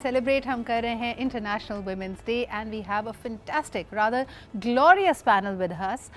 Celebrate हम कर रहे हैं international women's day and we have a fantastic rather glorious panel with us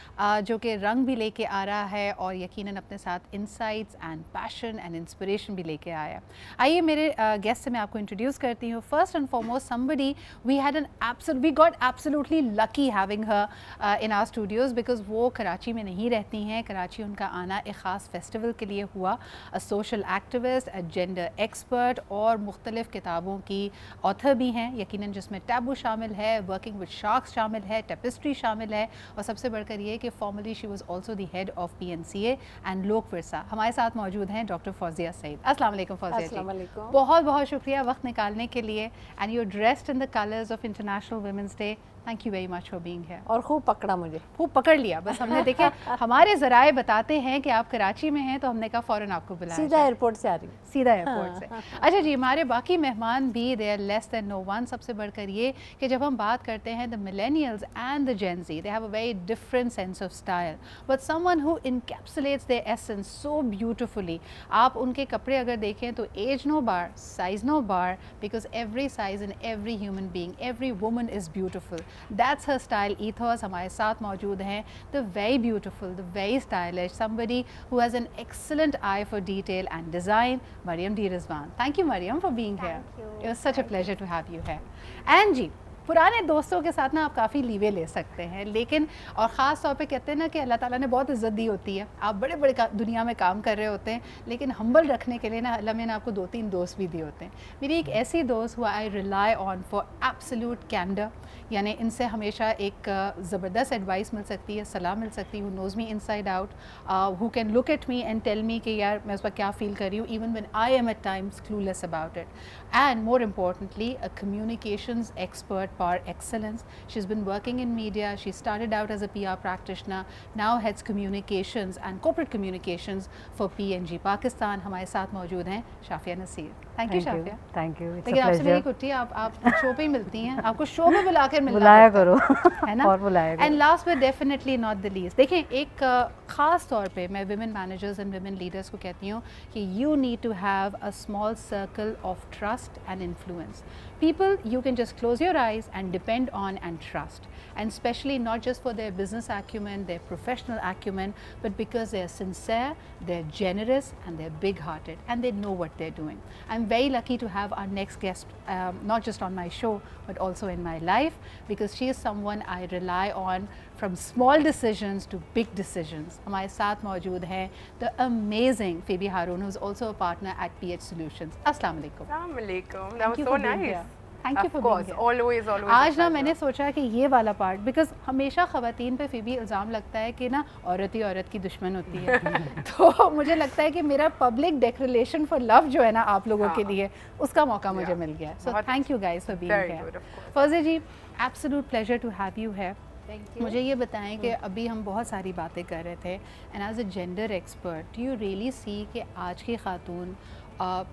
जो कि रंग भी लेके आ रहा है और यकीनन अपने साथ insights and passion and inspiration भी लेके आया है। आइए मेरे गेस्ट से मैं आपको इंट्रोड्यूस करती हूँ। First and foremost somebody we got absolutely lucky having her in our studios because वो कराची में नहीं रहती हैं। कराची उनका आना एक ख़ास फेस्टिवल के लिए हुआ। A social activist, a gender expert और मुख्तलिफ़ किताबों की ऑथर भी हैं यकीनन, जिसमें टैबू शामिल है, वर्किंग विद शार्क्स शामिल है, टेपिस्ट्री शामिल है और सबसे बढ़कर ये कि formally she was also the head of PNCA and लोक विरसा। हमारे साथ मौजूद हैं डॉक्टर फौजिया सईद। अस्सलाम वालेकुम फौजिया जी। बहुत बहुत शुक्रिया वक्त निकालने के लिए and you dressed in the colours of international women's day. Thank you very much for being here. और खूब पकड़ा, मुझे खूब पकड़ लिया। बस हमने देखे हमारे ज़राए बताते हैं कि आप कराची में हैं तो हमने कहा फ़ौरन आपको बुलाया, सीधा एयरपोर्ट से आ रही, सीधा एयरपोर्ट से। अच्छा जी, हमारे बाकी मेहमान भी they are less than no one. सबसे बढ़कर ये कि जब हम बात करते हैं the millennials and the Gen Z, they have a very different sense of style but someone who encapsulates their essence so beautifully. आप उनके कपड़े अगर देखें तो age no bar, size no bar, because every size in every human being, every woman is beautiful. That's her style ethos। हमारे साथ मौजूद हैं the very beautiful, the very stylish, somebody who has an excellent eye for detail and design, Mariam D. Rizwan. Thank you Mariam for being here. It was such a pleasure to have you here. And जी, पुराने दोस्तों के साथ ना आप काफ़ी leeway ले सकते हैं, लेकिन और ख़ास तौर पे कहते हैं ना कि अल्लाह ताला ने बहुत इज़्ज़त दी होती है। आप बड़े बड़े दुनिया में काम कर रहे होते हैं, लेकिन हम्बल रखने के लिए ना अल्लाह ने आपको 2-3 दोस्त भी दिए होते हैं। मेरी एक ऐसी दोस्त हुआ I rely on for absolute candour, यानी इनसे हमेशा एक ज़बरदस्त एडवाइस मिल सकती है, सलाह मिल सकती है। Who knows me inside out, who can look at me and tell me कि यार मैं उस पर क्या फ़ील कर रही हूँ, even when I am at times clueless about it. And more importantly a communications expert par excellence. She's been working in media. She started out as a PR practitioner, now heads communications and corporate communications for PNG Pakistan. हमारे साथ मौजूद हैं Shafia Naseer. Thank you Shafia. Thank you. लेकिन आपसे मेरी कुट्टी, आप show पे ही मिलती हैं, आपको शो में बुला कर मिलना बुलाया करो है ना। और बुलाया करो। And last but definitely not the least, देखें एक ख़ास तौर पे मैं women managers and women leaders को कहती हूँ कि you need to have a small circle of trust and influence, people you can just close your eyes and depend on and trust, and especially not just for their business acumen, their professional acumen, but because they're sincere, they're generous and they're big hearted and they know what they're doing. I'm very lucky to have our next guest not just on my show but also in my life, because she is someone I rely on from small decisions to big decisions. हमारे साथ मौजूद हैं the amazing Phoebe Haroon, who's also a partner at PH Solutions. Assalamu alaikum. Assalamu alaikum. That was so nice. Thank you for being here. Always आज ना मैंने सोचा कि ये वाला पार्ट, बिकॉज हमेशा ख़वातीन पे फिर भी इल्ज़ाम लगता है कि ना औरत ही औरत की दुश्मन होती है तो मुझे लगता है कि मेरा पब्लिक डेक्लेरेशन फॉर लव जो है ना आप लोगों के लिए, उसका मौका मुझे मिल गया। So thank you guys for being here. Fauzia ji, absolute pleasure to have you है। मुझे ये बताएं कि अभी हम बहुत सारी बातें कर रहे थे, and as a gender expert do you really see कि आज की खातून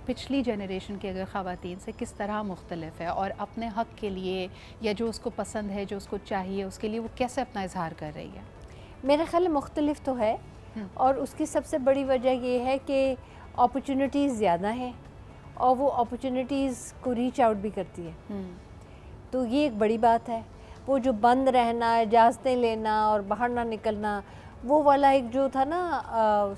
पिछली जनरेशन की अगर ख़वातीन से किस तरह मुख्तलिफ है और अपने हक़ के लिए या जो उसको पसंद है, जो उसको चाहिए, उसके लिए वो कैसे अपना इजहार कर रही है? मेरा ख्याल मुख्तलिफ तो है, और उसकी सबसे बड़ी वजह ये है कि अपॉर्चुनिटीज़ ज़्यादा हैं और वो अपॉर्चुनिटीज़ को रीच आउट भी करती है। तो ये एक बड़ी बात है। वो जो बंद रहना, इजाज़तें लेना और बाहर ना निकलना, वो वाला एक जो था ना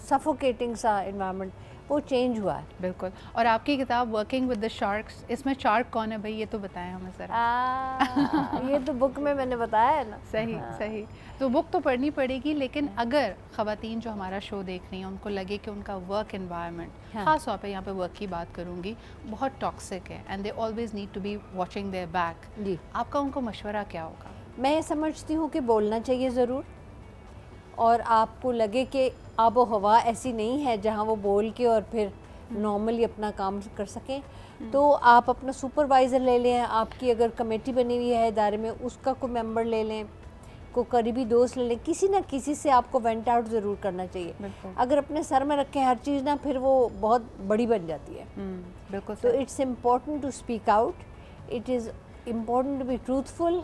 सफोकेटिंग सा एनवायरनमेंट, वो चेंज हुआ है। बिल्कुल। और आपकी किताब वर्किंग विद द शार्क्स, इसमें शार्क कौन है भाई, ये तो बताएं हमें ज़रा। ये तो बुक में मैंने बताया है ना। सही सही। तो बुक तो पढ़नी पड़ेगी, लेकिन अगर ख़वातीन जो हमारा शो देख रही हैं उनको लगे कि उनका वर्क एनवायरनमेंट, ख़ास तौर पे यहाँ पे वर्क की बात करूँगी, बहुत टॉक्सिक है and they always need to be watching their back, जी, आपका उनको मशवरा क्या होगा? मैं समझती हूँ कि बोलना चाहिए ज़रूर, और आपको लगे कि आबो हवा ऐसी नहीं है जहाँ वो बोल के और फिर नॉर्मली अपना काम कर सकें, तो आप अपना सुपरवाइज़र ले लें। आपकी अगर कमेटी बनी हुई है इदारे में, उसका कोई मेंबर ले लें, को करीबी दोस्त ले लें, किसी ना किसी से आपको वेंट आउट ज़रूर करना चाहिए। अगर अपने सर में रखें हर चीज़ ना, फिर वो बहुत बड़ी बन जाती है। बिल्कुल। तो it's important to speak out, it is important to be truthful.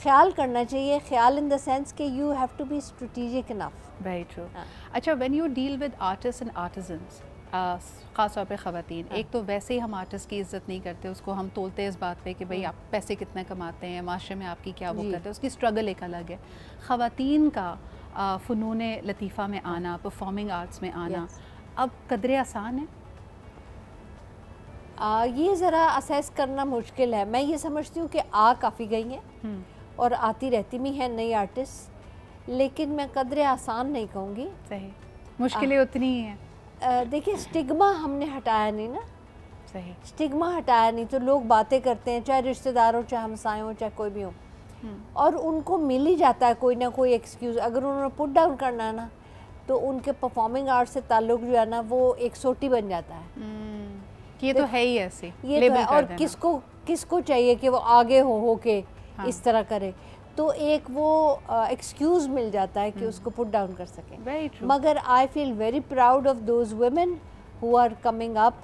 ख्याल करना चाहिए, ख्याल इन द सेंस कि you have to be strategic enough. Very true. अच्छा, when you deal with artist and artisans, ख़ास तौर पे ख़वातीन, एक तो वैसे ही हम आर्टिस्ट की इज़्ज़त नहीं करते, उसको हम तोलते हैं इस बात पे कि भाई आप पैसे कितने कमाते हैं, माशरे में आपकी क्या वो जी। करते हैं, उसकी स्ट्रगल एक अलग है। ख़वातीन का फ़नून लतीफ़ा में आना, परफॉर्मिंग आर्ट्स में आना, Yes. अब कदरे आसान है? ये ज़रा असेस करना मुश्किल है। मैं ये समझती हूँ कि आ काफ़ी गई हैं और आती रहती भी हैं नई आर्टिस्ट, लेकिन मैं कदरे आसान नहीं कहूँगी। सही, मुश्किलें उतनी ही हैं। देखिए, स्टिग्मा हमने हटाया नहीं ना, सही। स्टिग्मा हटाया नहीं तो लोग बातें करते हैं, चाहे रिश्तेदार हो, चाहे हमसाए हो, चाहे कोई भी हो, और उनको मिल ही जाता है कोई ना कोई एक्सक्यूज़। अगर उन्होंने पुट डाउन करना है ना, तो उनके परफॉर्मिंग आर्ट से ताल्लुक जो है ना, वो एक सोटी बन जाता है। कि ये तो है ही ऐसे, ये तो लेबल है, कर और देना। किसको चाहिए कि वो आगे हो के हाँ। इस तरह करे, तो एक वो एक्सक्यूज़ मिल जाता है कि उसको पुट डाउन कर सकें। Very true. मगर I feel very proud of those women who are coming up,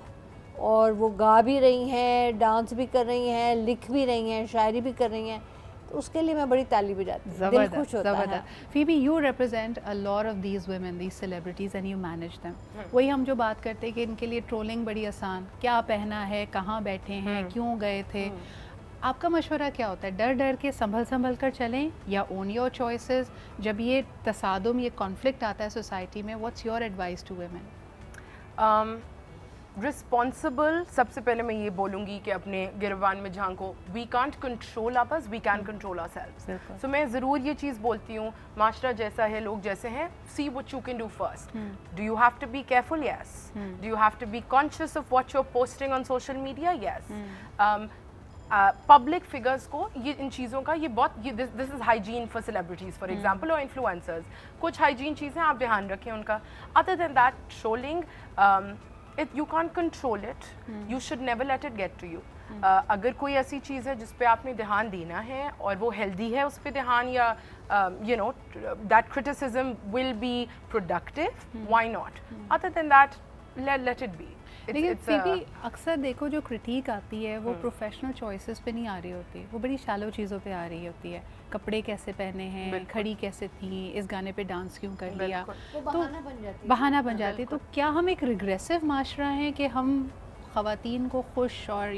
और वो गा भी रही हैं, डांस भी कर रही हैं, लिख भी रही हैं, शायरी भी कर रही हैं, तो उसके लिए मैं बड़ी ताली बजाती हूँ, दिल खुश होता है। Phoebe, you represent a lot of these women, these celebrities, and you manage them. वही हम जो बात करते हैं कि इनके लिए ट्रोलिंग बड़ी आसान, क्या पहना है, कहाँ बैठे हैं, क्यों गए थे, आपका मशवरा क्या होता है? डर डर के संभल कर चलें, या ओन योर चॉइसेस? जब ये तसादुम, ये कॉन्फ्लिक्ट आता है सोसाइटी में, what's your advice to women? Responsible, सबसे पहले मैं ये बोलूँगी कि अपने गिरबान में झांको। We can't control us, we can control ourselves. बिल्कुल। सो मैं ज़रूर ये चीज़ बोलती हूँ, माशरा जैसा है, लोग जैसे हैं, see what you can do first. Do you have to be careful? Yes. Do you have to be conscious of what you are posting on social media? Yes. Public figures को ये इन चीज़ों का ये बहुत this is hygiene for celebrities for example, और influencers, कुछ hygiene चीज़ें आप ध्यान रखें उनका। Other than that, trolling, you can't control it. You should never let it get to you. अगर कोई ऐसी चीज़ है जिस पे आपने ध्यान देना है और वो हेल्दी है उस पे ध्यान, या you know that criticism will be productive, why not? Other than that, let it be. लेकिन फिर भी अक्सर देखो जो क्रिटिक आती है वो प्रोफेशनल चॉइसेस पे नहीं आ रही होती, वो बड़ी शैलो चीज़ों पे आ रही होती है। कपड़े कैसे पहने हैं, खड़ी कैसे थी, इस गाने पे डांस क्यों कर लिया, वो बहाना बन जाती है। बहाना बन जाती है। तो क्या हम एक रिग्रेसिव माशरा हैं कि हम ख़वातीन को खुश और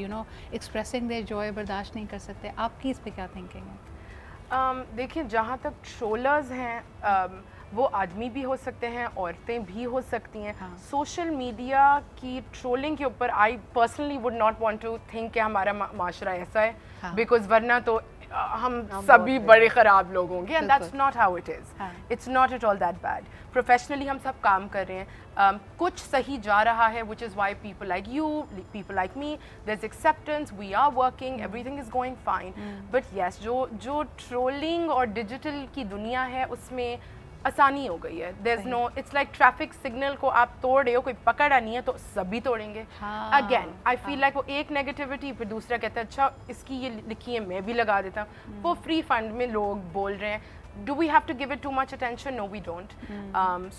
एक्सप्रेसिंग देयर जॉय बर्दाश्त नहीं कर सकते? आपकी इस पे क्या थिंकिंग है? देखिए, जहाँ तक ट्रोलर्स हैं, वो आदमी भी हो सकते हैं, औरतें भी हो सकती हैं। सोशल मीडिया की ट्रोलिंग के ऊपर I personally would not want to think कि हमारा माशरा ऐसा है, बिकॉज वरना तो हम सभी बड़े ख़राब लोग होंगे, and that's not how it is. It's not at all that bad. Professionally हम सब काम कर रहे हैं, कुछ सही जा रहा है, which is why people like you, people like me, there is acceptance, we are working, everything is going fine. But yes, जो ट्रोलिंग और डिजिटल की दुनिया है उसमें आसानी हो गई है। There is no, it's like traffic signal को आप तोड़ रहे हो, कोई पकड़ा नहीं है तो सभी तोड़ेंगे। अगेन आई फील लाइक वो एक नेगेटिविटी, फिर दूसरा कहता है अच्छा इसकी ये लिखी है मैं भी लगा देता हूँ, वो फ्री फंड में लोग बोल रहे हैं। Do we have to give it too much attention? No, we don't.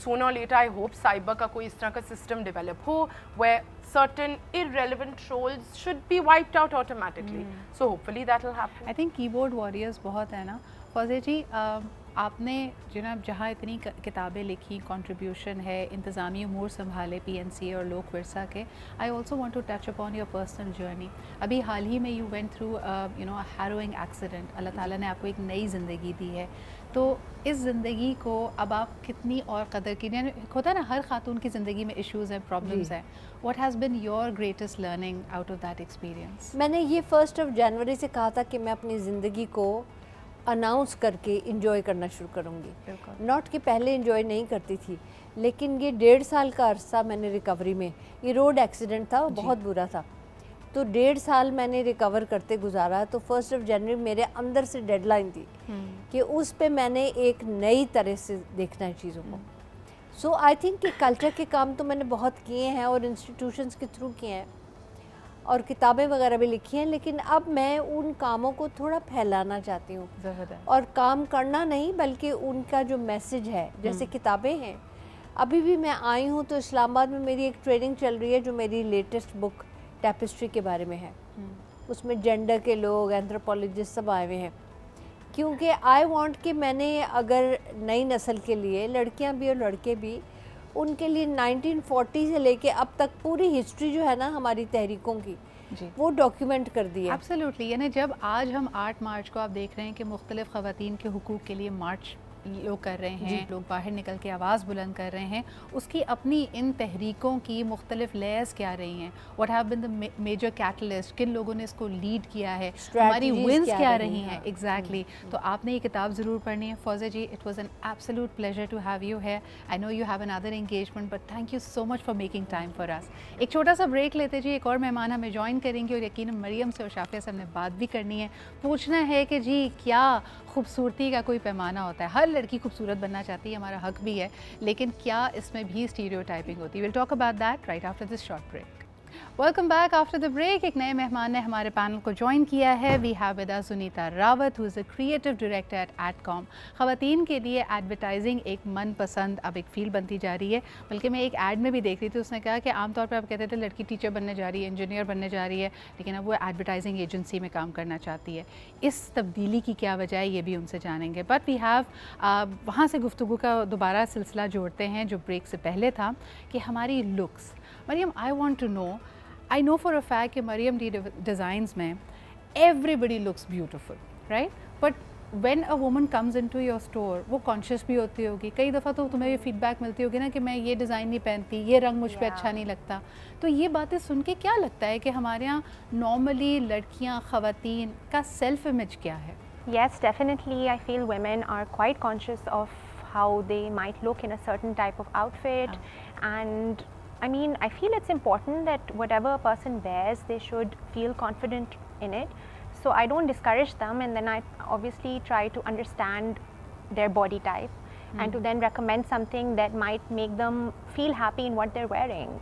Sooner or later, I hope cyber का कोई इस तरह का system develop हो where certain irrelevant trolls should be wiped out automatically. So hopefully that will happen. I think keyboard warriors बहुत है ना फौजे जी। आपने जनाब जहाँ इतनी किताबें लिखी, कंट्रीब्यूशन है, इंतज़ामी अमूर संभाले PNCA और लोक विरसा के, I also want to touch upon your personal journey. अभी हाल ही में you went through harrowing accident, Allah ताला ने आपको एक नई ज़िंदगी दी है, तो इस ज़िंदगी को अब आप कितनी और कदर की, होता है ना हर खातून की ज़िंदगी में इश्यूज़ हैं, प्रॉब्लम्स हैं, what has been your greatest learning out of that experience? मैंने ये 1 जनवरी से कहा था कि मैं अपनी ज़िंदगी को अनाउंस करके इंजॉय करना शुरू करूँगी। नॉट कि पहले इंजॉय नहीं करती थी, लेकिन ये 1.5 साल का अरसा मैंने रिकवरी में, ये रोड एक्सीडेंट था, बहुत बुरा था, तो 1.5 साल मैंने रिकवर करते गुजारा। तो 1 जनवरी मेरे अंदर से डेडलाइन थी कि उस पे मैंने एक नई तरह से देखना है चीज़ों को। सो आई थिंक कि कल्चर के काम तो मैंने बहुत किए हैं और इंस्टीट्यूशंस के थ्रू किए हैं और किताबें वगैरह भी लिखी हैं, लेकिन अब मैं उन कामों को थोड़ा फैलाना चाहती हूँ और काम करना नहीं बल्कि उनका जो मैसेज है, जैसे किताबें हैं। अभी भी मैं आई हूँ तो इस्लामाबाद में मेरी एक ट्रेनिंग चल रही है जो मेरी लेटेस्ट बुक टैपेस्ट्री के बारे में है, उसमें जेंडर के लोग, एंथ्रोपोलॉजिस्ट सब आए हुए हैं, क्योंकि आई वांट कि मैंने अगर नई नस्ल के लिए, लड़कियाँ भी और लड़के भी, उनके लिए 1940 से लेके अब तक पूरी हिस्ट्री जो है ना हमारी तहरीकों की, जी, वो डॉक्यूमेंट कर दी है। एब्सोल्युटली। यानी जब आज हम 8 मार्च को आप देख रहे हैं कि मुख्तलिफ ख़वातीन के हुकूक़ के लिए मार्च लोग कर रहे हैं, लोग बाहर निकल के आवाज़ बुलंद कर रहे हैं, उसकी अपनी इन तहरीकों की मुख्तलिफ लेयर्स क्या रही हैं, what have been the major catalyst, किन लोगों ने इसको लीड किया है, हमारी Strategies विंस क्या क्या रही रही हैं। हैं एग्जैक्टली। तो आपने ये किताब ज़रूर पढ़नी है Fauza ji. It was an absolute pleasure to have you है। I know you have another engagement but thank you so much for making time for us. एक छोटा सा ब्रेक लेते जी, एक और मेहमान हमें ज्वाइन करेंगे और यकीनन मरियम से और शाफिया से हमने बात भी करनी है। पूछना है कि जी क्या खूबसूरती का कोई पैमाना होता है? हर लड़की खूबसूरत बनना चाहती है, हमारा हक भी है, लेकिन क्या इसमें भी स्टीरियोटाइपिंग होती है? Will talk about that right after this short break. Welcome back after the break. एक नए मेहमान ने हमारे पैनल को ज्वाइन किया है। We have with us Sunita Rawat, who is the creative director at Adcom. ख़वातीन के लिए एडवर्टाइजिंग एक मनपसंद अब एक फील्ड बनती जा रही है। बल्कि मैं एक ऐड में भी देख रही थी, उसने कहा कि आमतौर पर आप कहते थे लड़की टीचर बनने जा रही है, इंजीनियर बनने जा रही है, लेकिन अब वो एडवर्टाइजिंग एजेंसी में काम करना चाहती है। इस तब्दीली की क्या वजह है, ये भी उनसे जानेंगे। बट वी हैव वहाँ से गुफ्तगू का दोबारा सिलसिला जोड़ते हैं जो ब्रेक से पहले था, कि हमारी looks. Maryam, I want to know, I know for a fact कि मरियम डी डिज़ाइंस में everybody looks beautiful, right? But when a woman comes into your store, वो कॉन्शियस भी होती होगी। कई दफ़ा तो तुम्हें ये फीडबैक मिलती होगी ना कि मैं ये डिज़ाइन नहीं पहनती, ये रंग मुझ पे अच्छा नहीं लगता। तो ये बातें सुन के क्या लगता है कि हमारे यहाँ नॉर्मली लड़कियाँ, ख़वातीन का सेल्फ इमेज क्या है? Yes, definitely. I feel women are quite conscious of how they might look in a certain type of outfit. And I mean, I feel it's important that whatever a person wears, they should feel confident in it. So I don't discourage them, and then I obviously try to understand their body type and to then recommend something that might make them feel happy in what they're wearing.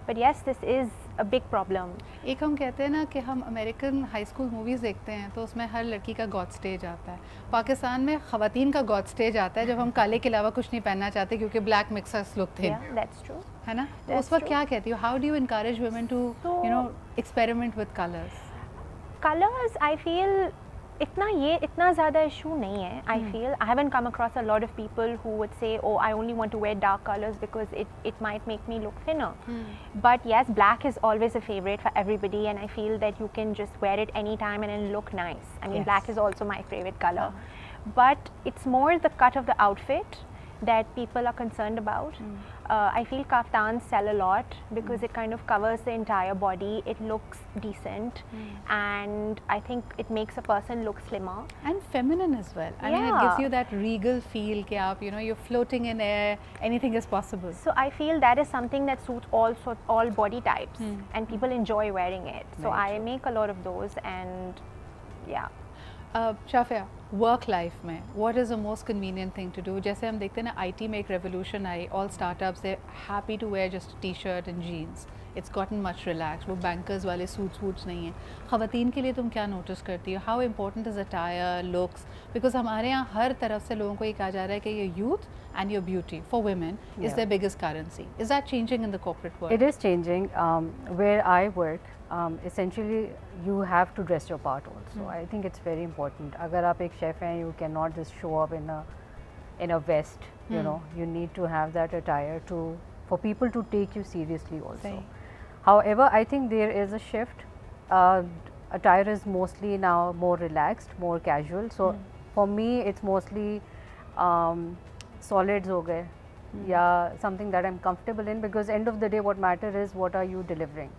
But yes, this is a big problem. एक हम कहते हैं ना कि हम American high school movies देखते हैं तो उसमें हर लड़की का गॉड स्टेज आता है। पाकिस्तान में ख़वातीन का गॉड स्टेज आता है जब हम काले के अलावा कुछ नहीं पहनना चाहते क्योंकि ब्लैक मिक्सर्स लुक थे, Yeah, that's true. है ना? तो That's उस वक्त true. क्या कहती हो? How do you encourage women to So- you know experiment with colours? Colors, I feel इतना ज़्यादा इशू नहीं है. I feel I haven't come across a lot of people who would say, oh, I only want to wear dark colors because it might make me look thinner. But yes, black is always a favorite for everybody, and I feel that you can just wear it anytime and it'll look nice. I mean, Yes. black is also my favorite color. But it's more the cut of the outfit that people are concerned about. I feel kaftans sell a lot because it kind of covers the entire body. It looks decent, and I think it makes a person look slimmer. And feminine as well. I mean, it Yeah. gives you that regal feel कि आप you're floating in air, anything is possible. So I feel that is something that suits all body types, and people enjoy wearing it. So Very I make a lot of those, and yeah. Shafia, work life में what is the most convenient thing to do? जैसे हम देखते हैं ना, IT में एक revolution आई, all startups से happy to wear just T shirt and jeans, it's gotten much relax, वो बैंकर्स वाले सूट्स वूट्स नहीं हैं। ख़वातीन के लिए तुम क्या नोटिस करती हो? How important is attire, looks? Because हमारे यहाँ हर तरफ से लोगों को ये कहा जा रहा है कि your youth and your beauty for women is Yeah. their biggest currency. Is that changing in the corporate world? It is changing. Where I work, essentially you have to dress your part also. I think it's very important. अगर आप एक chef हैं, you cannot just show up in a vest. You know, you need to have that attire for people to take you seriously also. Sahi. However, I think there is a shift. Attire is mostly now more relaxed, more casual. So for me, it's mostly solids हो गए या something that I'm comfortable in, because end of the day what matter is what are you delivering.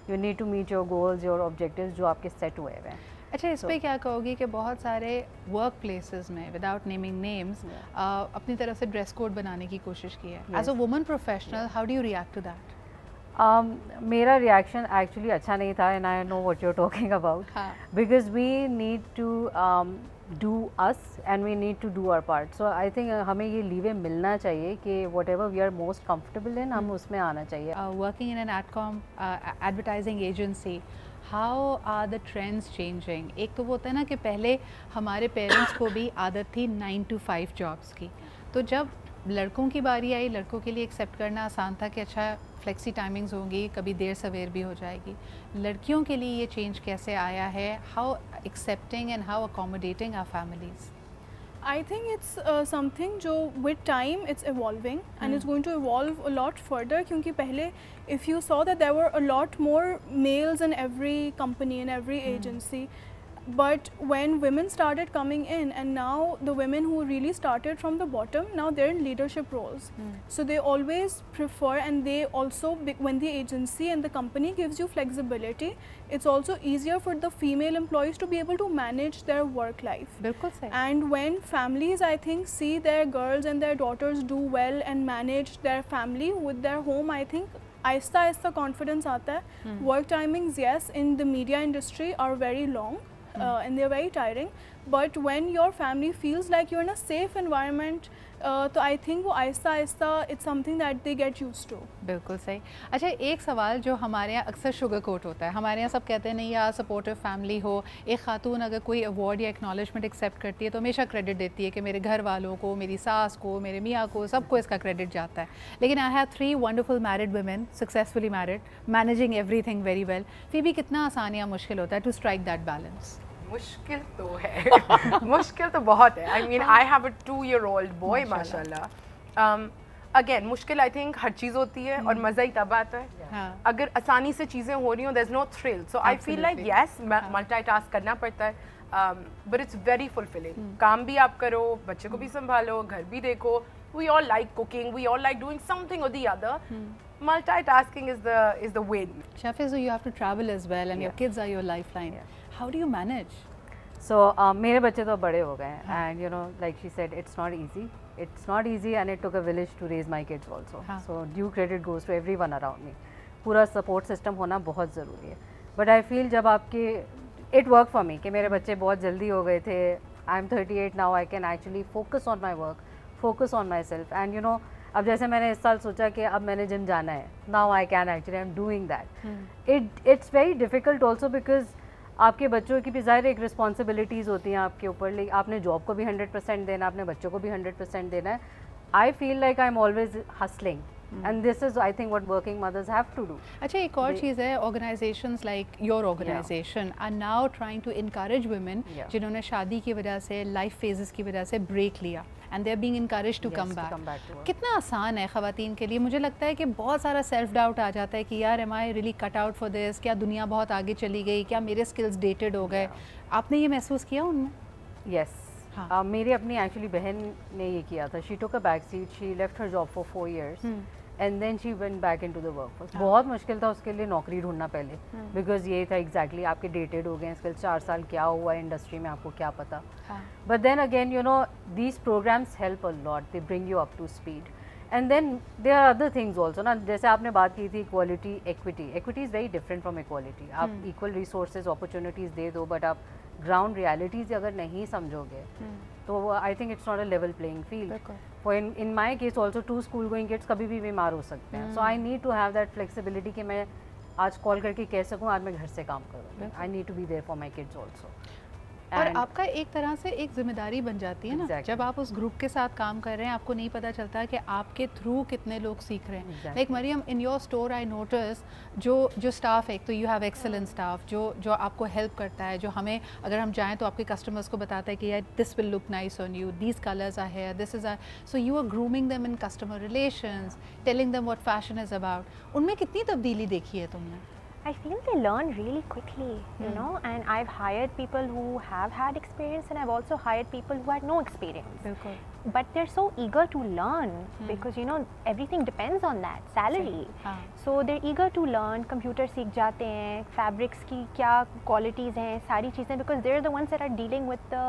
You need to meet your goals, your objectives जो आपके set हुए हैं. अच्छा, इस पे क्या कहोगी कि बहुत सारे वर्क प्लेसेस में विदाउट नेमिंग नेम्स अपनी तरफ से ड्रेस कोड बनाने की कोशिश की है? As a woman professional, how do you react to that? मेरा रिएक्शन एक्चुअली अच्छा नहीं था, and I know what you are talking about, हाँ. Because we need to do us and we need to do our part. So I think हमें ये leeway मिलना चाहिए कि whatever we are most comfortable in, हम उसमें आना चाहिए. Working in an AdCom advertising agency, how are the trends changing? एक तो वो होता है ना कि पहले हमारे पेरेंट्स को भी आदत थी 9 to 5 जॉब्स की, तो जब लड़कों की बारी आई, लड़कों के लिए एक्सेप्ट करना आसान था कि अच्छा फ्लेक्सी टाइमिंग्स होंगी, कभी देर सवेर भी हो जाएगी. लड़कियों के लिए ये चेंज कैसे आया है? How accepting and how accommodating our families? I think it's something जो with time it's evolving and it's going to evolve a lot further क्योंकि पहले if you saw that there were a lot more males in every company in every agency, but when women started coming in and now the women who really started from the bottom, now they're in leadership roles. So they always prefer, and they also when the agency and the company gives you flexibility, it's also easier for the female employees to be able to manage their work life. बिल्कुल सही. And when families, I think, see their girls and their daughters do well and manage their family with their home, I think Aahista Aahista confidence आता है. Work timings, yes, in the media industry are very long. And they're very tiring, but when your family feels like you're in a safe environment, तो I think वो Aahista Aahista it's something that they get used to. बिल्कुल सही. अच्छा, एक सवाल जो हमारे यहाँ अक्सर शुगर कोट होता है, हमारे यहाँ सब कहते हैं नहीं यार सपोर्टिव फैमिली हो, एक खातून अगर कोई अवार्ड या एक्नॉलेजमेंट एक्सेप्ट करती है तो हमेशा क्रेडिट देती है कि मेरे घर वालों को, मेरी सास को, मेरे मियाँ को, सबको इसका क्रेडिट जाता है. लेकिन I have 3 wonderful married women, successfully married, managing everything very well. फिर भी कितना आसान या मुश्किल होता है टू स्ट्राइक दैट बैलेंस? मुश्किल तो है मुश्किल तो बहुत है. I mean I have a 2-year-old boy माशाल्लाह. अगेन मुश्किल आई थिंक हर चीज़ होती है और मज़ा ही तब आता है अगर आसानी से चीज़ें हो रही हो. There is no thrill. So I feel like yes multitask करना पड़ता है, बट इट्स वेरी फुलफिलिंग. काम भी आप करो, बच्चे को भी संभालो, घर भी देखो. We all like cooking, we all like doing something और the other. Multitasking is the win. Shafiz, you have to travel as well, and your kids are your lifeline. How do you manage? So मेरे बच्चे तो बड़े हो गए हैं, and you know, like she said, it's not easy. It's not easy, and it took a village to raise my kids also. So due credit goes to everyone around me. पूरा support system होना बहुत ज़रूरी है. But I feel जब आपके it worked for me कि मेरे बच्चे बहुत जल्दी हो गए थे. I'm 38 now. I can actually focus on my work, focus on myself, and you know. अब जैसे मैंने इस साल सोचा कि अब मैंने जिम जाना है, now I can actually I am doing that. It's very difficult also because आपके बच्चों की भी ज़ाहिर एक रिस्पॉन्सिबिलिटीज़ होती हैं आपके ऊपर. लेकिन आपने जॉब को भी 100% देना, अपने बच्चों को भी 100% देना है. आई feel like I am always hustling, and this is I think what working mothers have to do. अच्छा, एक और चीज़ है, organizations like your organization are now trying to encourage women जिन्होंने शादी की वजह से, life phases की वजह से break लिया, and they are being encouraged to come back. कितना आसान है ख़वातीन के लिए? मुझे लगता है कि बहुत सारा सेल्फ डाउट आ जाता है कि यार am I really cut out for this? क्या दुनिया बहुत आगे चली गई? क्या मेरे स्किल्स डेटेड हो गए? आपने ये महसूस किया उनमें? Yes. मेरी अपनी एक्चुअली बहन ने ये किया था. She took a back seat, she left her job for 4 years. And then she went back into the workforce. बहुत मुश्किल था उसके लिए नौकरी ढूंढना पहले, बिकॉज ये था एग्जैक्टली आपके डेटेड हो गए स्किल, 4 साल क्या हुआ इंडस्ट्री में आपको क्या पता. But then again you know these programs help a lot, they bring you up to speed. And then there are other things also ना, जैसे आपने बात की थी equality, equity. Equity is very different from equality. आप equal resources opportunities दे दो, but आप ग्राउंड रियलिटीज़ अगर नहीं समझोगे तो I think it's not a level playing field. For in my case also 2 school going kids कभी भी बीमार हो सकते हैं. So I need to have that flexibility कि मैं आज कॉल करके कह सकूँ आज मैं घर से काम करूँ. I need to be there for my kids also. और आपका एक तरह से एक जिम्मेदारी बन जाती है ना, जब आप उस ग्रुप के साथ काम कर रहे हैं आपको नहीं पता चलता कि आपके थ्रू कितने लोग सीख रहे हैं. Like Maryam, in your store I notice जो स्टाफ है, तो यू हैव एक्सेलेंट स्टाफ जो आपको हेल्प करता है, जो हमें अगर हम जाएं तो आपके कस्टमर्स को बताता है कि यार this will look nice on you, these colours are here, this is are. So you are grooming them in customer relations, telling them what fashion is about. उनमें कितनी तब्दीली देखी है तुमने? I feel they learn really quickly, you know, and I've hired people who have had experience and I've also hired people who had no experience. But they're so eager to learn because, you know, everything depends on that, salary. So they're eager to learn, computer सीख जाते हैं, fabrics की क्या qualities हैं, सारी चीज़ें, because they're the ones that are dealing with the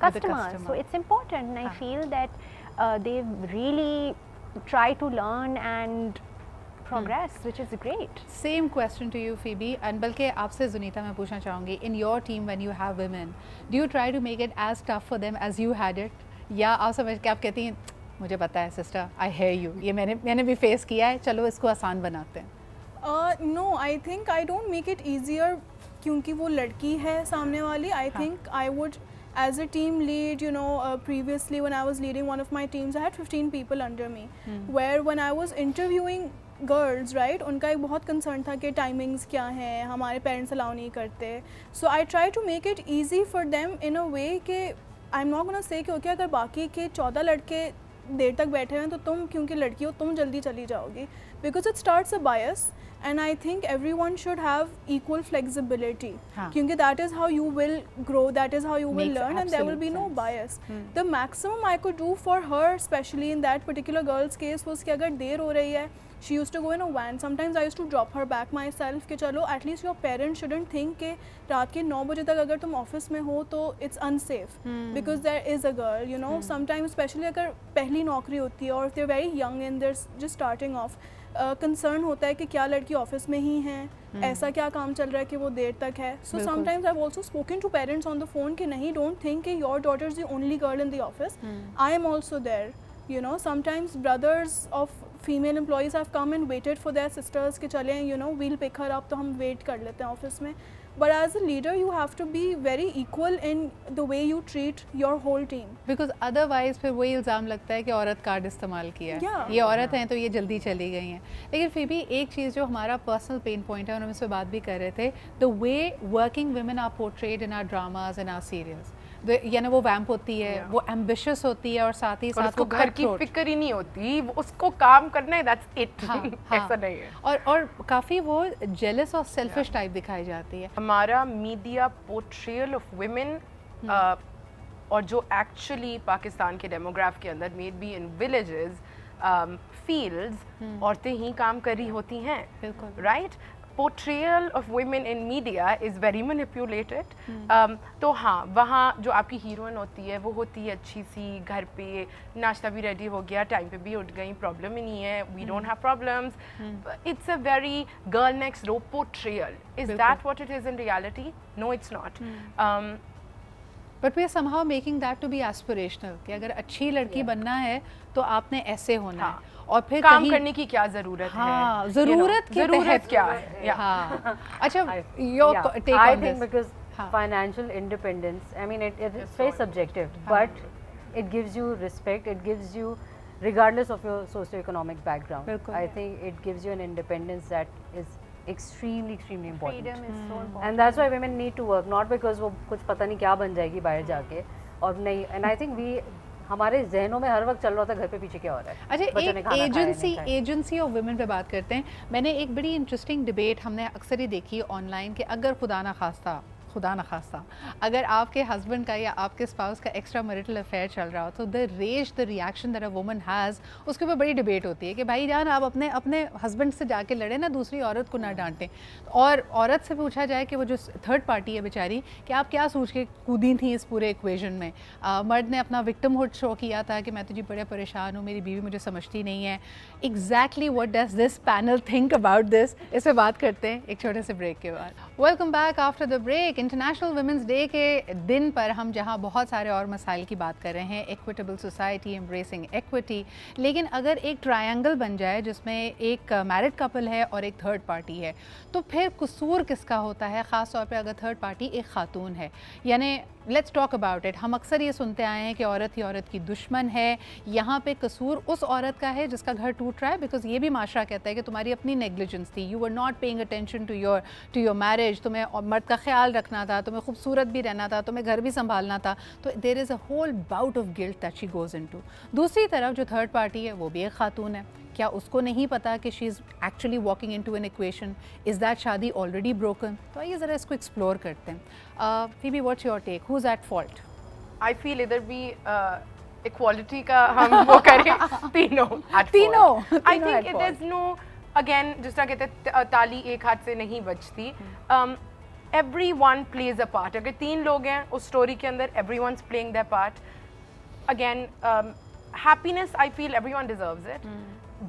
customers. So it's important, and I feel that they've really tried to learn and progress, which is great. Same question to you, Phoebe, and बल्कि आपसे जुनीता मैं पूछना चाहूँगी, in your team when you have women, do you try to make it as tough for them as you had it? या आप समझ के आप कहती हैं मुझे पता है सिस्टर, I hear you, ये मैंने भी फेस किया है, चलो इसको आसान बनाते हैं? No, I think I don't make it easier क्योंकि वो लड़की है सामने वाली. I think I would, as a team lead, you know, previously when I was leading one of my teams, I had 15 people under me. Where when I was interviewing girls, right, उनका एक बहुत concern था कि timings क्या हैं, हमारे parents allow नहीं करते. So I try to make it easy for them in a way कि I am not gonna say कि ओके अगर बाकी के 14 लड़के देर तक बैठे हुए हैं तो तुम क्योंकि लड़की हो तुम जल्दी चली जाओगी, because it starts a bias and I think everyone should have equal flexibility, क्योंकि that is how you will grow, that is how you will learn and there will be no bias. The maximum I could do for her specially in that particular girl's case was कि अगर देर हो रही है, she used to go in a van, sometimes I used to drop her back myself कि चलो at least your parents shouldn't think कि रात के 9 बजे तक अगर तुम ऑफिस में हो तो it's unsafe because there is a girl, you know. Sometimes especially अगर पहली नौकरी होती है और they're very young and they're just starting off, concern होता है कि क्या लड़की ऑफिस में ही है, ऐसा क्या काम चल रहा है कि वो देर तक है. So sometimes I have also spoken to parents on the phone कि नहीं, डोंट थिंक कि your daughter is the only girl in the office, I am also there. You know, sometimes brothers of female employees have come and waited for their sisters कि चलें, you know, we'll pick her up, तो हम wait कर लेते हैं office में. But as a leader, you have to be very equal in the way you treat your whole team. Because otherwise फिर वही इल्ज़ाम लगता है कि औरत कार्ड इस्तेमाल किया है, Yeah. ये औरत हैं तो ये जल्दी चली गई हैं. लेकिन फिर भी एक चीज़ जो हमारा पर्सनल पेन पॉइंट है और हम इस पर बात भी कर रहे थे, the way working women are portrayed in our dramas and our serials. यानी वो वैम्प होती है, वो एम्बिशियस होती है और साथ ही और साथ उसको वो घर की फिक्र ही नहीं होती, वो उसको काम करना है, दैट्स इट. ऐसा नहीं है. और काफ़ी वो जेलस और सेल्फिश टाइप दिखाई जाती है. हमारा मीडिया पोर्ट्रेयल ऑफ वुमेन और जो एक्चुअली पाकिस्तान के डेमोग्राफ के अंदर may be in villages fields औरतें ही काम कर रही होती हैं, बिल्कुल. Right. Portrayal of women in media is very manipulated. तो हाँ, वहाँ जो आपकी हीरोइन होती है वो होती है अच्छी सी, घर पे नाश्ता भी रेडी हो गया, टाइम पे भी उठ गई, प्रॉब्लम ही नहीं है, we don't have problems. It's a very girl next door portrayal. Is that what it is in reality? No, it's not. But we are somehow making that to be aspirational कि अगर अच्छी लड़की बनना है तो आपने ऐसे होना है. और फिर काम करने की क्या जरूरत है? ज़रूरत की जरूरत क्या है? हाँ. अच्छा, your take I on think this. because financial independence, I mean, it's very subjective, but it gives you respect, it gives you, regardless of your socio-economic background, I think it gives you an independence that is extremely important. Freedom is so important. And that's why women need to work, not because वो कुछ पता नहीं क्या बन जाएगी बाहर जाके और नहीं. And I think हमारे जहनों में हर वक्त चल रहा था घर पे पीछे क्या हो रहा है. अच्छा, एक एजेंसी ऑफ वुमेन पे बात करते हैं. मैंने एक बड़ी इंटरेस्टिंग डिबेट हमने अक्सर ही देखी ऑनलाइन कि अगर खुदा ना खास्ता अगर आपके हस्बैंड का या आपके स्पाउस का एक्स्ट्रा मैरिटल अफेयर चल रहा हो तो the reaction that a woman has, उसके ऊपर बड़ी डिबेट होती है कि भाई जान आप अपने हस्बैंड से जाके लड़े ना, दूसरी औरत को ना डांटें. और औरत से पूछा जाए कि वो जो थर्ड पार्टी है बेचारी, कि आप क्या सोच के कूदी थी इस पूरे इक्वेशन में. मर्द ने अपना विक्टिमहुड शो किया था कि मैं तो जी बड़े परेशान हूँ, मेरी बीवी मुझे समझती नहीं है. Exactly what does this panel think about this, इस पर बात करते हैं एक छोटे से ब्रेक के बाद. Welcome back after the break. International women's day के दिन पर हम जहां बहुत सारे और मसाइल की बात कर रहे हैं, इक्विटेबल सोसाइटी, एम्ब्रेसिंग इक्विटी, लेकिन अगर एक ट्रायंगल बन जाए जिसमें एक मैरिड कपल है और एक थर्ड पार्टी है, तो फिर कसूर किसका होता है, ख़ास तौर पे अगर थर्ड पार्टी एक खातून है. यानी लेट्स टॉक अबाउट इट. हम अक्सर ये सुनते आए हैं कि औरत ही औरत की दुश्मन है. यहाँ पे कसूर उस औरत का है जिसका घर टूट रहा है, बिकॉज ये भी माशरा कहता है कि तुम्हारी अपनी नेग्लिजेंस थी, you were not paying attention to your marriage. तुम्हें मर्द का ख्याल रखना था, तुम्हें खूबसूरत भी रहना था, तुम्हें घर भी संभालना था. तो there is a whole bout of guilt that she goes into. दूसरी तरफ जो थर्ड पार्टी है वो भी एक खातून है. क्या उसको नहीं पता कि she is actually walking into an equation? Is that शादी ऑलरेडी ब्रोकन? तो आइए ज़रा इसको एक्सप्लोर करते हैं. Phoebe, what's your take? Who is at fault? I feel इधर भी इक्वालिटी का हम वो करें, तीनों. I think it is no, again जिस तरह कहते हैं ताली एक हाथ से नहीं बजती. everyone plays a part. अगर 3 लोग हैं उस स्टोरी के अंदर, everyone's playing their part. Again, happiness, I feel everyone deserves it.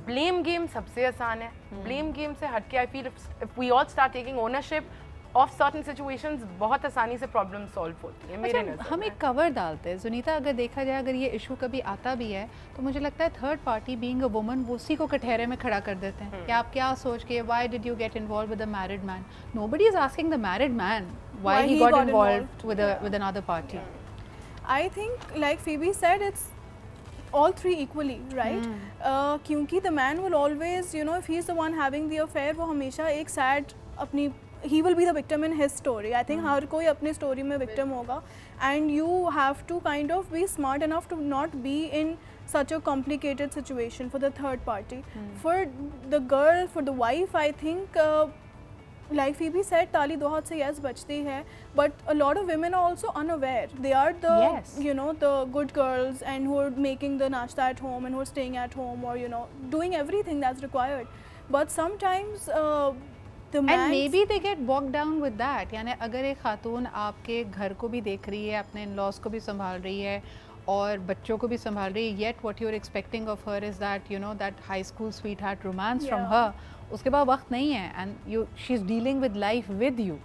Blame game सबसे आसान है. Blame game से हटके I feel if we all start taking ownership of certain situations, बहुत आसानी से प्रॉब्लम सॉल्व होती है मेरे नज़र में. हम एक कवर डालते हैं सुनीता, अगर देखा जाए, अगर ये इशू कभी आता भी है तो मुझे लगता है third party being a woman वो उसी को कटहरे में खड़ा कर देते हैं कि आप क्या सोच के, why did you get involve with a married man? Nobody is asking the married man why he got involved with another party. I think, like Phoebe said, it's all three equally, right? क्योंकि the man will always, you know, if he's the one having the affair, वो हमेशा एक sad अपनी he will be the victim in his story. I think हर कोई अपने story में victim होगा, and you have to kind of be smart enough to not be in such a complicated situation for the third party. For the girl, for the wife, I think like Phoebe said, ताली दो हाथ से yes बचती है, but a lot of women are also unaware. They are the Yes. you know, the good girls and who are making the nashta at home and who are staying at home, or you know, doing everything that's required. But sometimes the man, And maybe they get bogged down with that. यानी अगर एक खातून आपके घर को भी देख रही है, अपने in-laws को भी संभाल रही है और बच्चों को भी संभाल रही है, yet what you're expecting of her is that, you know, that high school sweetheart romance from Yeah. her, उसके पास वक्त नहीं है, and she's dealing with life with you.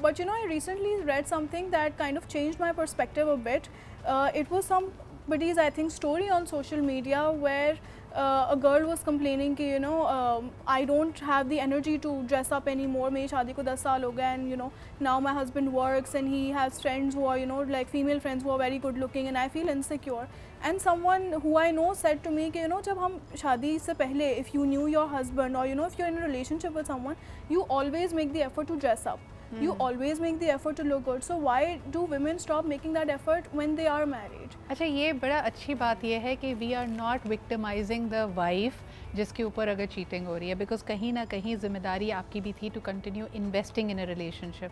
But you know, I recently read something that kind of changed my perspective a bit. It was somebody's, I think, story on social media where a girl was complaining कि you know, I don't have the energy to dress up anymore. मेरी शादी को 10 साल हो गए, and you know, now my husband works and he has friends who are, you know, like female friends who are very good looking, and I feel insecure. And someone who I know said to me कि you know, जब हम शादी से पहले, if you knew your husband or you know, if you're in a relationship with someone, you always make the effort to dress up. You always make the effort to look good. So why do women stop making that effort when they are married? अच्छा, ये बड़ा अच्छी बात ये है कि we are not victimising the wife जिसके ऊपर अगर चीटिंग हो रही है, बिकॉज कहीं ना कहीं जिम्मेदारी आपकी भी थी to continue investing in a relationship.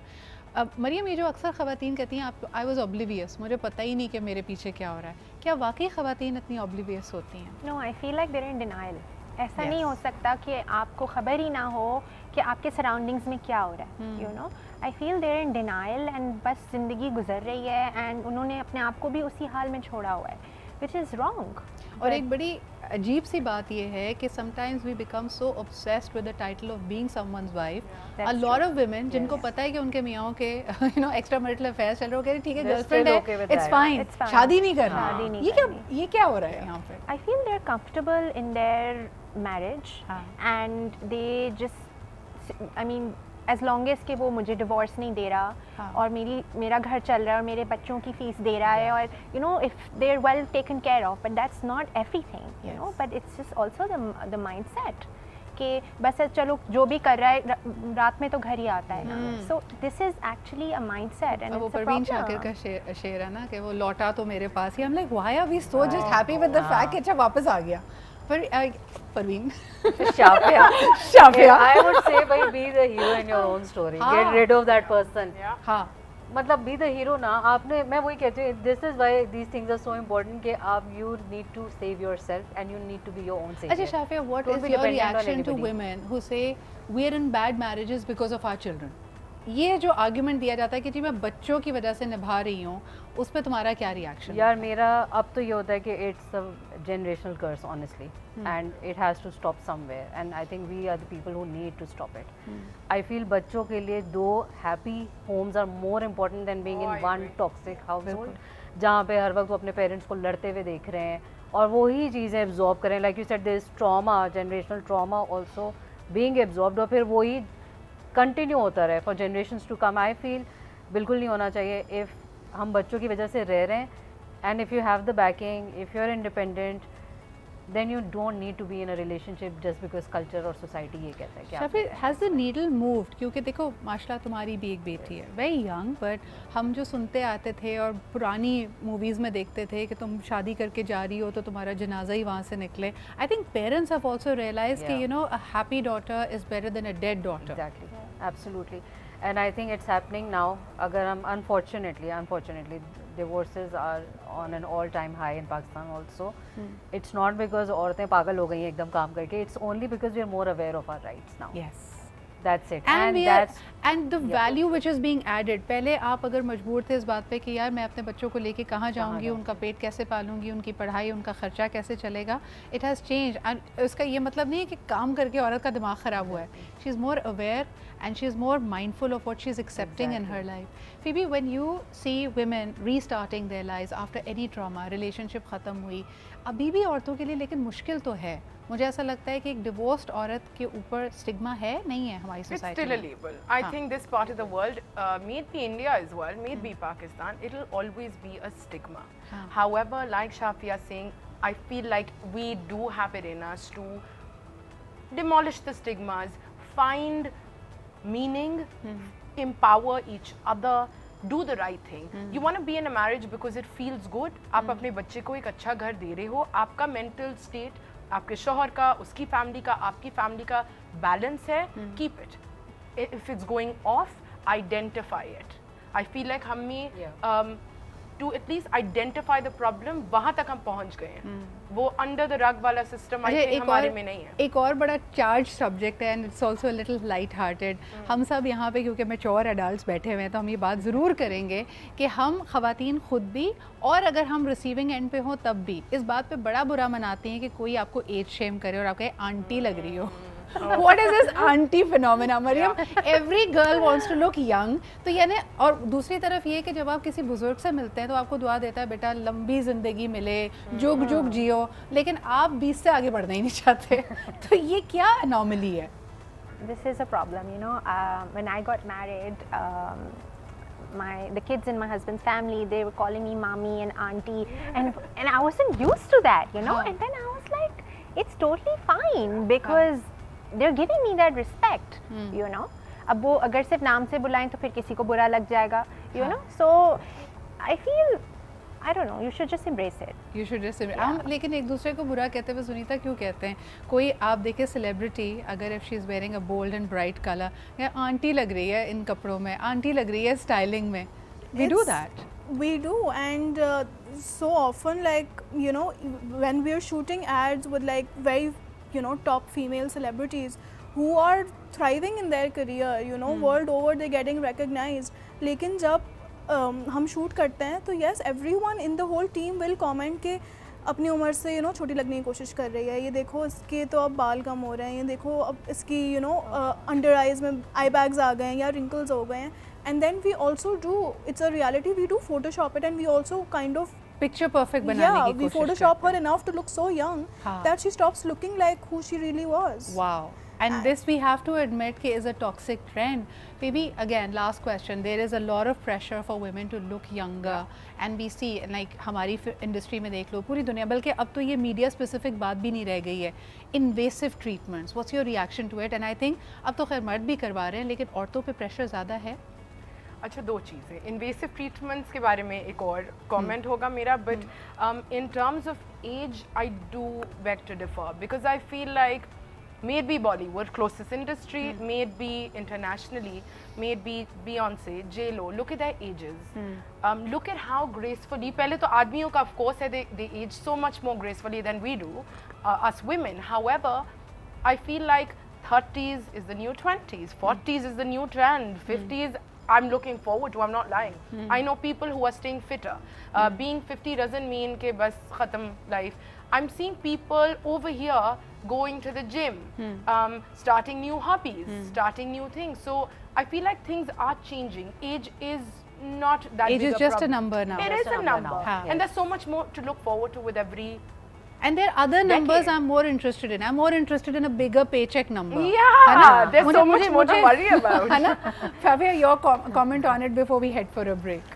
अब मरियम, ये जो अक्सर ख़वातीन कहती हैं आई वॉज ऑब्लिवियस, मुझे पता ही नहीं कि मेरे पीछे क्या हो रहा है, क्या वाकई ख़वातीन इतनी ऑब्लिवियस होती हैं? No, I feel like there in denial. ऐसा Yes. नहीं हो सकता कि आपको खबर ही ना हो कि आपके सराउंडिंग्स में क्या हो रहा है. You know, I feel there in denial, and बस ज़िंदगी गुजर रही है, एंड उन्होंने अपने आप को भी उसी हाल में छोड़ा हुआ है, विच इज़ रॉन्ग. और एक बड़ी अजीब सी बात ये है कि sometimes we become so obsessed with the title of being someone's wife. That's a lot true. Of women जिनको पता है कि उनके मियाओं के you know extra marital affairs चल रहे हो, कह रही ठीक है They're गर्लफ्रेंड still okay है, with it's that. Fine, It's fine. शादी नहीं करनी. शादी नहीं करनी. ये क्या हो रहा है यहाँ पे? I feel they're comfortable in their marriage, हाँ. and they just, I mean, as long as कि वो मुझे divorce नहीं दे रहा, हाँ. और मेरा घर चल रहा है और मेरे बच्चों की फीस दे रहा है, और you know, if they're well taken care of, but that's not everything, you know, Yes. but it's just also the mindset कि बस चलो जो भी कर रहा है रात में तो घर ही आता है ना. So this is actually a mindset, and अब वो it's a Parveen Shakir problem. का शेर है ना कि वो लौटा तो मेरे पास ही. हम like why are we so just happy with the fact कि अच्छा वापस आ गया. पर Parveen Shafia. Shafia, I would say, bhai, be the hero in your own story. हाँ. Get rid of that person. हाँ, मतलब be the hero ना. आपने, मैं वही कहती हूँ, this is why these things are so important कि आप you need to save yourself and you need to be your own savior. अच्छा Shafia, what Don't is be your dependent on reaction to anybody. women who say we are in bad marriages because of our children? ये जो argument दिया जाता है कि जी मैं बच्चों की वजह से निभा रही हूँ, उस पर तुम्हारा क्या रिएक्शन? यार मेरा अब तो ये होता है कि it's a generational curse honestly, and it has to stop somewhere, and I think we are the people who need to stop it. I feel बच्चों के लिए 2 happy homes are more important than being in one toxic household जहाँ पे हर वक्त वो अपने parents को लड़ते हुए देख रहे हैं और वही चीज़ें एब्जॉर्ब करें. Like you said there is trauma, generational trauma also being absorbed, और फिर वही कंटिन्यू होता रहे for generations to come. I feel बिल्कुल नहीं होना चाहिए. इफ़ हम बच्चों की वजह से रह रहे हैं, and if you have the backing, if you are independent, then you don't need to be in a relationship just because culture or society ये कहता है कि आप शाफिर, हैज़ द नीडल मूव्ड? क्योंकि देखो माशाल्लाह तुम्हारी भी एक बेटी है, वेरी यंग, बट हम जो सुनते आते थे और पुरानी मूवीज़ में देखते थे कि तुम शादी करके जा रही हो तो तुम्हारा जनाजा ही वहाँ से निकले. I think parents have also realise कि Yeah. You know a happy daughter is better than a dead daughter. Exactly, absolutely, and I think it's happening now. अगर हम unfortunately divorces are on an all-time high in Pakistan also. It's not because औरतें पागल हो गई हैं एकदम काम करके. It's only because we are more aware of our rights now. Yes. That's it. And that's the value which is being added. पहले आप अगर मजबूर थे इस बात पे कि यार मैं अपने बच्चों को लेके कहाँ जाऊँगी, उनका पेट कैसे पालूंगी, उनकी पढ़ाई, उनका खर्चा कैसे चलेगा. It has changed. And इसका ये मतलब नहीं है कि काम करके औरत का दिमाग ख़राब हुआ है. She is more aware and she is more mindful of what she is accepting in her life. Phoebe, when you see women restarting their lives after any trauma, relationship ख़त्म हुई, अभी भी औरतों के लिए लेकिन मुश्किल तो है. मुझे ऐसा लगता है कि एक डिवोर्स्ड औरत के ऊपर स्टिग्मा है, नहीं है हमारी It's सोसाइटी still a में. label. I think this part of the world, may it be India as well, may it be Pakistan, it will always be a stigma. However, like Shafia saying, I feel like we do have it in us to demolish the stigmas, find meaning, empower each other, do the right thing. You want to be in a marriage because it feels good. आप अपने बच्चे को एक अच्छा घर दे रहे हो, आपका mental state, आपके शौहर का, उसकी फैमिली का, आपकी फैमिली का बैलेंस है, keep it. If it's going off, identify it. I feel like हमें to at least identify the problem, वहाँ तक हम पहुँच गए हैं. वो under the rug वाला system I think हमारे में नहीं है. एक और बड़ा चार्ज सब्जेक्ट है and it's also little light hearted. हम सब यहाँ पे क्योंकि मैच्योर एडल्ट्स बैठे हुए हैं तो हम ये बात ज़रूर करेंगे कि हम ख़वातीन खुद भी और अगर हम रिसीविंग एंड पे हों तब भी इस बात पे बड़ा बुरा मनाती हैं कि कोई आपको एज शेम करे और आप कहे आंटी लग रही हो. What is this auntie phenomena, Mariam? Every girl wants to look young. तो यानी और दूसरी तरफ ये कि जब आप किसी बुजुर्ग से मिलते हैं तो आपको दुआ देता है बेटा लंबी ज़िंदगी मिले, जुग जुग जियो, लेकिन आप 20 से आगे बढ़ना ही नहीं चाहते. तो ये क्या anomaly है? This is a problem, you know. When I got married, the kids in my husband's family, they were calling me mommy and auntie, and I wasn't used to that, you know. And then I was like, it's totally fine because they're giving me that respect, you know. अब वो अगर सिर्फ नाम से बुलाएं तो फिर किसी को बुरा लग जाएगा, you know. So I feel, I don't know, you should just embrace it. You should just embrace. हम लेकिन एक दूसरे को बुरा कहते हुए सुनीता क्यों कहते हैं? कोई आप देखें सेलिब्रिटी अगर if she is wearing a bold and bright color, या आंटी लग रही है इन कपड़ों में, आंटी लग रही है स्टाइलिंग में. We do that. We do, and so often, like, you know, when we are shooting ads with like very, you know, top female celebrities who are thriving in their career, you know, world over they're getting recognized. लेकिन जब हम shoot करते हैं तो yes, everyone in the whole team will comment कि अपनी उम्र से यू नो छोटी लगने की कोशिश कर रही है, ये देखो इसके तो अब बाल कम हो रहे हैं, ये देखो अब इसकी यू नो अंडर आइज में आई बैग्स आ गए हैं या रिंकल्स हो गए हैं. And then we also do, it's a reality, we do photoshop it and we also kind of picture perfect बनाने की कोशिश we Photoshop her enough to look so young that she stops looking like who she really was. Wow. And this we have to admit is a toxic trend. Maybe again, last question. There is a lot of pressure for women to look younger, and we see like हमारी industry में देख लो पूरी दुनिया, बल्कि अब तो ये media specific बात भी नहीं रह गई है. Invasive treatments. What's your reaction to it? And I think अब तो खैर मर्द भी करवा रहे हैं, लेकिन औरतों पे प्रेशर ज़्यादा है. अच्छा, दो चीज़ें. इन्वेसिव ट्रीटमेंट्स के बारे में एक और कमेंट होगा मेरा, but in terms of age I do beg to differ because I feel like may it be Bollywood, closest industry, may it be internationally, may it be Beyonce, J-Lo, look at their ages. Look at how gracefully, पहले तो आदमियों का of course है, they age so much more gracefully than we do, us women. However, I feel like 30s is the new 20s, 40s is the new trend, 50s I'm looking forward to, I'm not lying. I know people who are staying fitter. Being 50 doesn't mean ke bas khatam life. I'm seeing people over here going to the gym, starting new hobbies, starting new things. So I feel like things are changing. Age is not that Age big is a just a problem. number now. It is a number. Yes. And there's so much more to look forward to with every. And there are other numbers decade. I'm more interested in. I'm more interested in a bigger paycheck number. Yeah, there's so much more to worry about. है ना? Fabia, your comment on it before we head for a break.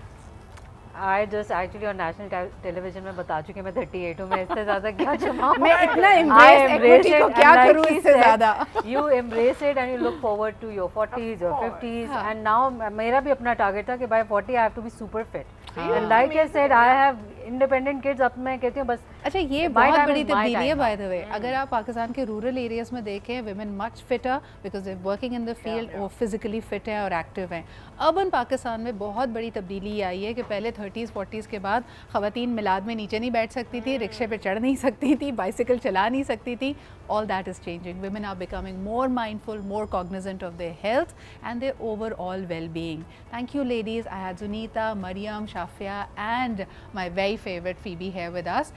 I just actually on national television में बता चुकी मैं 38 हूँ, मैं इससे ज़्यादा क्या जमा. मैं इतना embrace equity को क्या करूँ इससे ज़्यादा. You embrace it and you look forward to your 40s or 50s. And now मेरा भी अपना target था कि by 40 I have to be super fit. And like I said, I have independent kids. अब मैं कहती हूँ बस. अच्छा, ये बहुत बड़ी तब्दीली है बाय द वे. अगर आप पाकिस्तान के रूरल एरियाज में देखें, women much fitter because they're working in the field और physically fit हैं और active हैं. अर्बन पाकिस्तान में बहुत बड़ी तब्दीली आई है कि पहले 30s 40s के बाद ख़वातीन मिलाद में नीचे नहीं बैठ सकती थी, रिक्शे पे चढ़ नहीं सकती थी, बाइसिकल चला नहीं सकती थी. All that is changing. Women are becoming more mindful, more cognizant of their health and their overall well-being. Thank you, ladies. I had Sunita, Mariam, Shafia and my very favorite Phoebe here with us.